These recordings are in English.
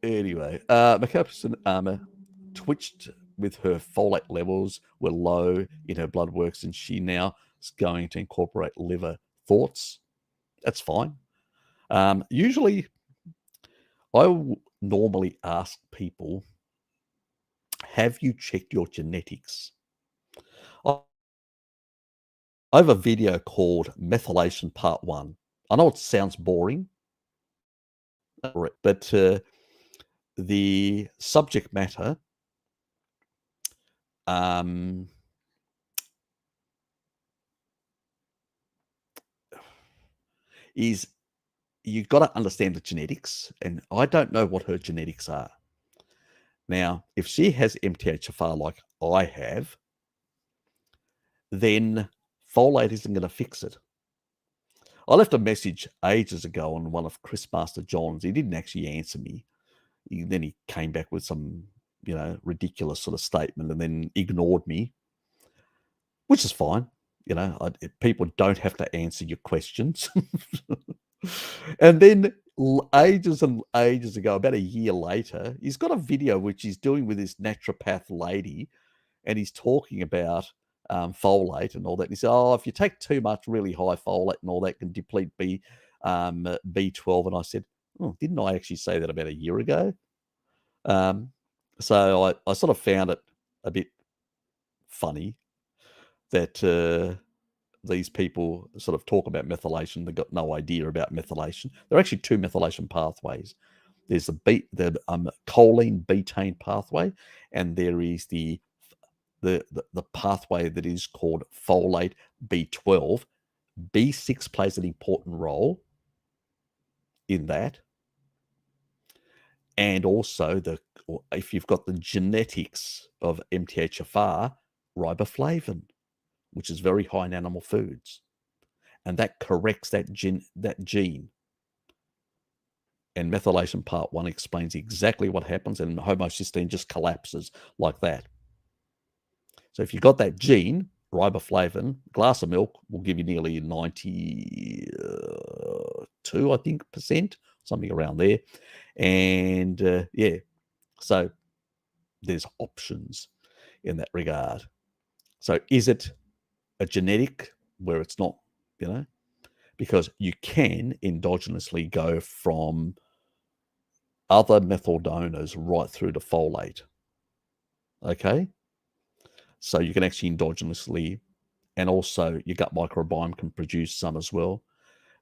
Anyway, Mikhaila Peterson twitched with her folate levels were low in her blood works, and she now is going to incorporate liver thoughts. That's fine. Usually, I normally ask people, have you checked your genetics? I have a video called Methylation Part 1. I know it sounds boring, but the subject matter is you've got to understand the genetics, and I don't know what her genetics are. Now, if she has MTHFR like I have, then folate isn't going to fix it. I left a message ages ago on one of Chris Master John's. He didn't actually answer me. Then he came back with some, ridiculous sort of statement and then ignored me, which is fine. People don't have to answer your questions. And then ages and ages ago, about a year later, he's got a video which he's doing with this naturopath lady, and he's talking about folate and all that. And he said, "Oh, if you take too much really high folate and all that, can deplete B12." And I said, "Oh, didn't I actually say that about a year ago?" So I sort of found it a bit funny that these people sort of talk about methylation. They've got no idea about methylation. There are actually two methylation pathways. There's the choline betaine pathway, and there is the pathway that is called folate B12. B6 plays an important role in that. And also, if you've got the genetics of MTHFR, riboflavin, which is very high in animal foods, and that corrects that gene. And methylation part 1 explains exactly what happens, and homocysteine just collapses like that. So if you've got that gene, riboflavin, glass of milk will give you nearly 92, I think, percent, something around there. And so there's options in that regard. So is it a genetic where it's not, because you can endogenously go from other methyl donors right through to folate. Okay? So you can actually endogenously, and also your gut microbiome can produce some as well.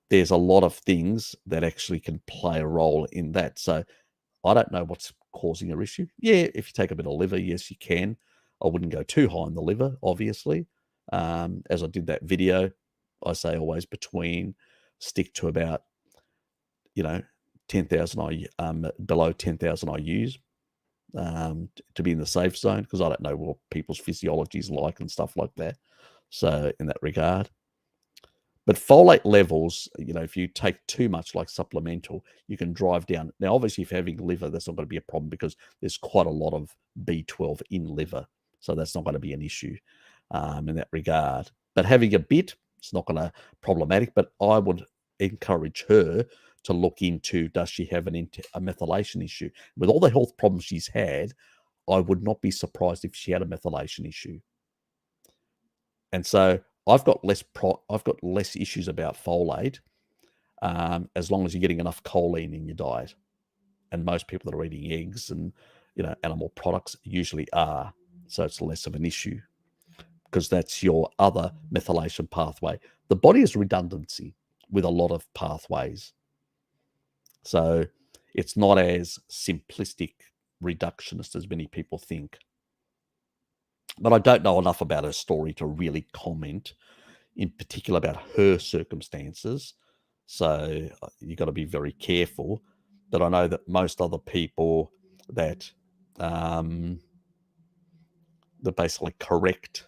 There's a lot of things that actually can play a role in that. So I don't know what's causing your issue. Yeah, if you take a bit of liver, yes, you can. I wouldn't go too high in the liver, obviously. As I did that video, I say always stick to about, 10,000 below 10,000 IUs to be in the safe zone, because I don't know what people's physiology is like and stuff like that. So in that regard. But folate levels, if you take too much like supplemental, you can drive down. Now, obviously, if you're having liver, that's not going to be a problem because there's quite a lot of B12 in liver. So that's not going to be an issue in that regard. But having a bit, it's not going to problematic. But I would encourage her to look into, does she have a methylation issue? With all the health problems she's had, I would not be surprised if she had a methylation issue. And so I've got less issues about folate as long as you're getting enough choline in your diet. And most people that are eating eggs and animal products usually are. So it's less of an issue because that's your other methylation pathway. The body has redundancy with a lot of pathways. So it's not as simplistic reductionist as many people think. But I don't know enough about her story to really comment in particular about her circumstances. So you've got to be very careful. But I know that most other people that basically correct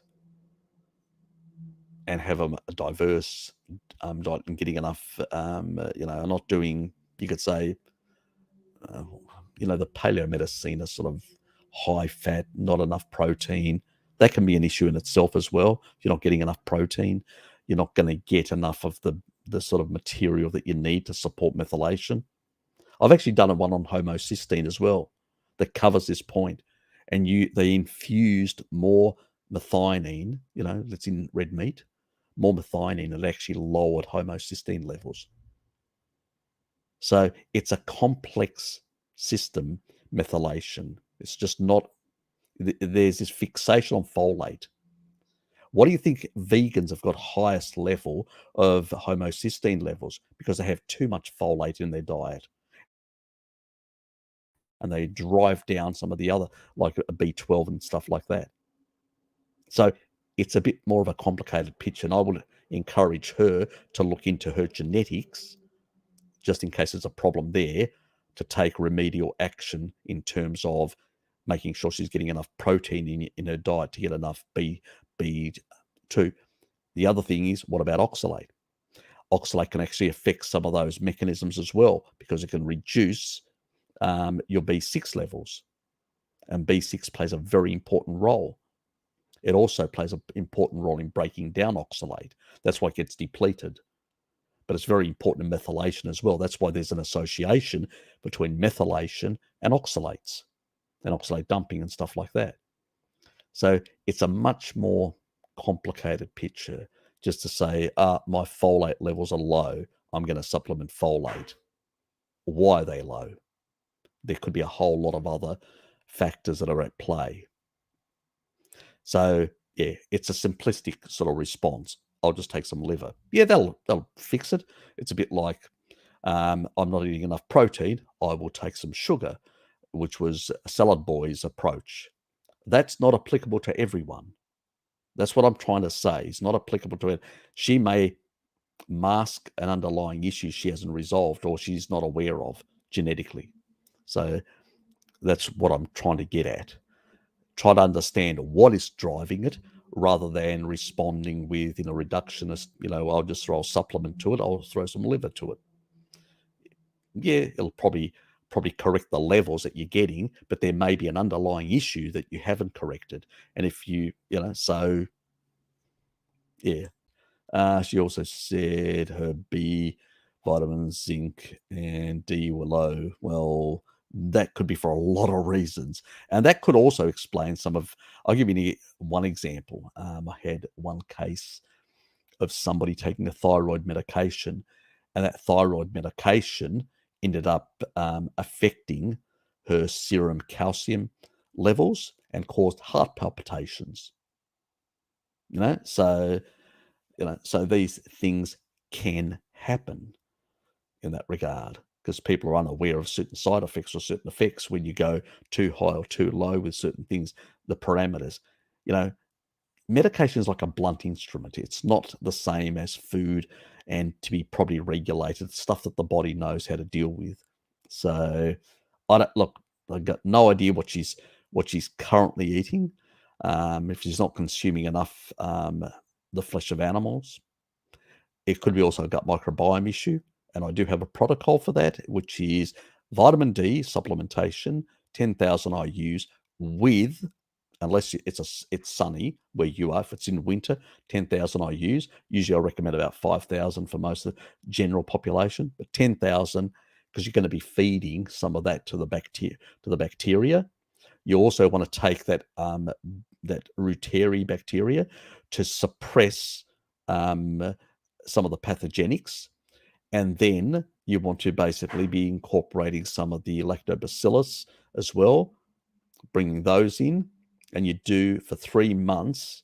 and have a diverse diet and getting enough, not doing, you could say, the paleo medicine is sort of high fat, not enough protein. That can be an issue in itself as well. If you're not getting enough protein, you're not going to get enough of the sort of material that you need to support methylation. I've actually done a one on homocysteine as well that covers this point, and they infused more methionine, that's in red meat, more methionine, and it actually lowered homocysteine levels. So it's a complex system, methylation. It's just not, there's this fixation on folate. What do you think vegans have got highest level of homocysteine levels? Because they have too much folate in their diet, and they drive down some of the other, like a B12 and stuff like that. So it's a bit more of a complicated picture, and I would encourage her to look into her genetics just in case there's a problem there, to take remedial action in terms of making sure she's getting enough protein in her diet to get enough B2. The other thing is, what about oxalate? Oxalate can actually affect some of those mechanisms as well, because it can reduce your B6 levels, and B6 plays a very important role. It also plays an important role in breaking down oxalate. That's why it gets depleted. But it's very important in methylation as well. That's why there's an association between methylation and oxalates and oxalate dumping and stuff like that. So it's a much more complicated picture just to say, my folate levels are low, I'm going to supplement folate. Why are they low? There could be a whole lot of other factors that are at play. So yeah, it's a simplistic sort of response. I'll just take some liver. Yeah, they'll fix it. It's a bit like, I'm not eating enough protein, I will take some sugar, which was Salad Boy's approach. That's not applicable to everyone. That's what I'm trying to say. It's not applicable to it. She may mask an underlying issue she hasn't resolved or she's not aware of genetically. So that's what I'm trying to get at. Try to understand what is driving it rather than responding with, reductionist, I'll just throw a supplement to it, I'll throw some liver to it. Yeah, it'll probably correct the levels that you're getting, but there may be an underlying issue that you haven't corrected. And if so yeah. She also said her B vitamins, zinc, and D were low. Well, that could be for a lot of reasons. And that could also explain some of, I'll give you one example. I had one case of somebody taking a thyroid medication, and that thyroid medication ended up affecting her serum calcium levels and caused heart palpitations. So so these things can happen in that regard, because people are unaware of certain side effects or certain effects when you go too high or too low with certain things, the parameters. You know, Medication is like a blunt instrument. It's not the same as food, and to be properly regulated, stuff that the body knows how to deal with. So I don't look. I've got no idea what she's currently eating. If she's not consuming enough the flesh of animals, it could be also a gut microbiome issue. And I do have a protocol for that, which is vitamin D supplementation, 10,000 IU's with, unless it's sunny where you are. If it's in winter, 10,000 IU's. Usually, I recommend about 5,000 for most of the general population, but 10,000 because you're going to be feeding some of that to the bacteria. You also want to take that Reuteri bacteria to suppress some of the pathogenics, and then you want to basically be incorporating some of the lactobacillus as well, bringing those in, and you do for 3 months,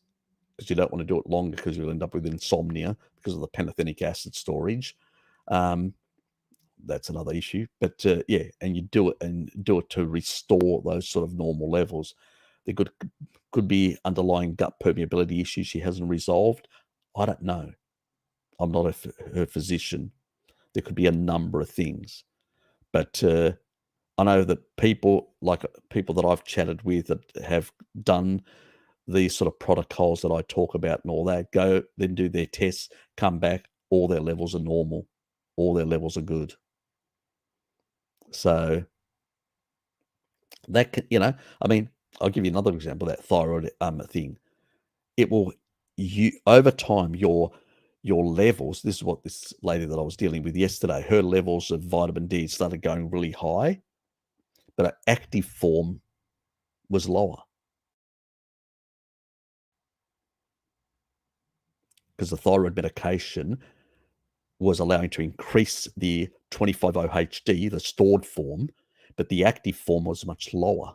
because you don't want to do it longer because you'll end up with insomnia because of the pantothenic acid storage. That's another issue, but yeah, and you do it to restore those sort of normal levels. There could be underlying gut permeability issues she hasn't resolved. I don't know. I'm not her physician. There could be a number of things, but I know that people that I've chatted with that have done these sort of protocols that I talk about and all that, go then do their tests, come back, all their levels are normal, all their levels are good. So that can, I mean, I'll give you another example. That thyroid thing, it will, you over time, your levels, this is what this lady that I was dealing with yesterday, her levels of vitamin D started going really high, but her active form was lower because the thyroid medication was allowing to increase the 25-OHD, the stored form, but the active form was much lower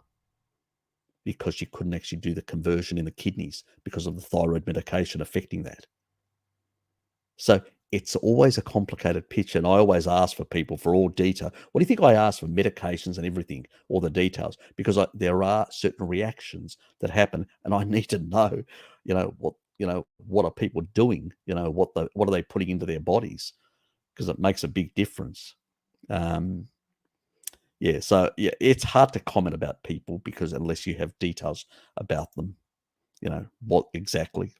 because she couldn't actually do the conversion in the kidneys because of the thyroid medication affecting that. So it's always a complicated picture, and I always ask for people for all detail. What do you think I ask for medications and everything, all the details? Because there are certain reactions that happen, and I need to know, what are people doing? What are they putting into their bodies? Because it makes a big difference. Um, yeah, so yeah, it's hard to comment about people because unless you have details about them, what exactly.